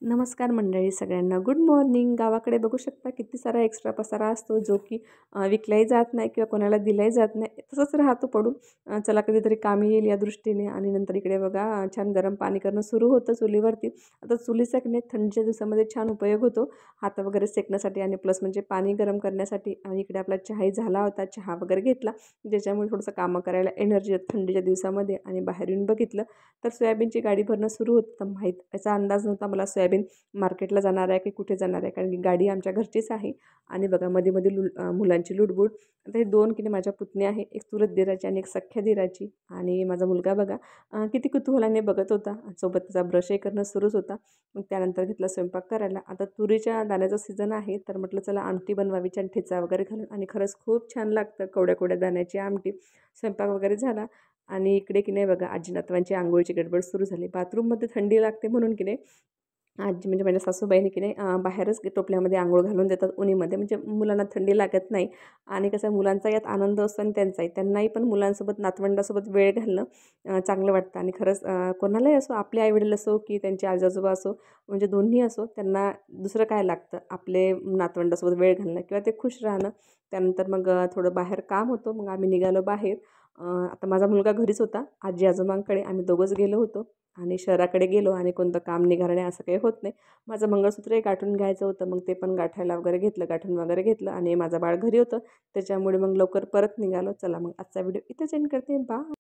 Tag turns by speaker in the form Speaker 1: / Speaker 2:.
Speaker 1: नमस्कार मंडळी सगळ्यांना. Good morning. गावाकडे बघू शकता किती सारा एक्स्ट्रा पसारा असतो जो की विकलाही जात नाही किंवा कोणाला दिलाही जात नाही, तसंच राहतो पडून. चला कधीतरी कामी येईल या दृष्टीने. आणि नंतर इकडे बघा छान गरम पाणी करणं सुरू होतं चुलीवरती. आता चुलीचा की नाही थंडीच्या दिवसामध्ये छान उपयोग होतो हात वगैरे सेकण्यासाठी आणि प्लस म्हणजे पाणी गरम करण्यासाठी. आणि इकडे आपला चहाही झाला होता, चहा वगैरे घेतला ज्याच्यामुळे थोडंसं कामं करायला एनर्जी येत थंडीच्या दिवसामध्ये. आणि बाहेर येऊन बघितलं तर सोयाबीनची गाडी भरणं सुरू होतं. तर माहीत याचा अंदाज नव्हता मला सोयाबीन मार्केटला जाणार आहे की कुठे जाणार आहे, कारण की गाडी आमच्या घरचीच आहे. आणि बघा मध्ये मध्ये मुलांची लुडबुड. आता हे दोन की नाही माझ्या पुतण्या आहे, एक चुलत दिराची आणि एक सख्ख्या दिराची. आणि माझा मुलगा बघा किती कुतूहलाने बघत होता. सोबत त्याचा ब्रशही करणं सुरूच होता. मग त्यानंतर घेतला स्वयंपाक करायला. आता तुरीच्या दाण्याचा सीझन आहे तर म्हटलं चला आमटी बनवावी छान ठेचा वगैरे घालून. आणि खरंच खूप छान लागतं कवड्या कवड्या दाण्याची आमटी. स्वयंपाक वगैरे झाला. आणि इकडे की नाही बघा आजी नातवांची आंघोळीची गडबड सुरू झाली. बाथरूममध्ये थंडी लागते म्हणून की नाही आजी म्हणजे माझ्या सासूबाईने की नाही बाहेरच टोपल्यामध्ये आंघोळ घालून देतात उन्हीमध्ये, म्हणजे मुलांना थंडी लागत नाही. आणि कसं मुलांचा यात आनंद असतो आणि त्यांचाही, त्यांनाही पण मुलांसोबत नातवंडासोबत वेळ घालणं चांगलं वाटतं. आणि खरंच कोणालाही असो, आपले आईवडील असो की त्यांचे आजोबा असो, म्हणजे दोन्ही असो, त्यांना दुसरं काय लागतं आपले नातवंडासोबत वेळ घालणं किंवा ते खुश राहणं. त्यानंतर मग थोडं बाहेर काम होतं, मग आम्ही निघालो बाहेर. आता माझा मुलगा घरीच होता, आजी आजोबांकडे आम्ही दोघंच गेलो होतो. आणि शहराकडे गेलो आणि कोणतं काम निघालं नाही असं काही होत नाही. माझं मंगळसूत्रही गाठून घ्यायचं होतं, मग ते पण गाठायला वगैरे घेतलं, गाठून वगैरे घेतलं. आणि माझं बाळ घरी होतं त्याच्यामुळे मग लवकर परत निघालो. चला मग आजचा व्हिडिओ इथेच एंड करते. बाय.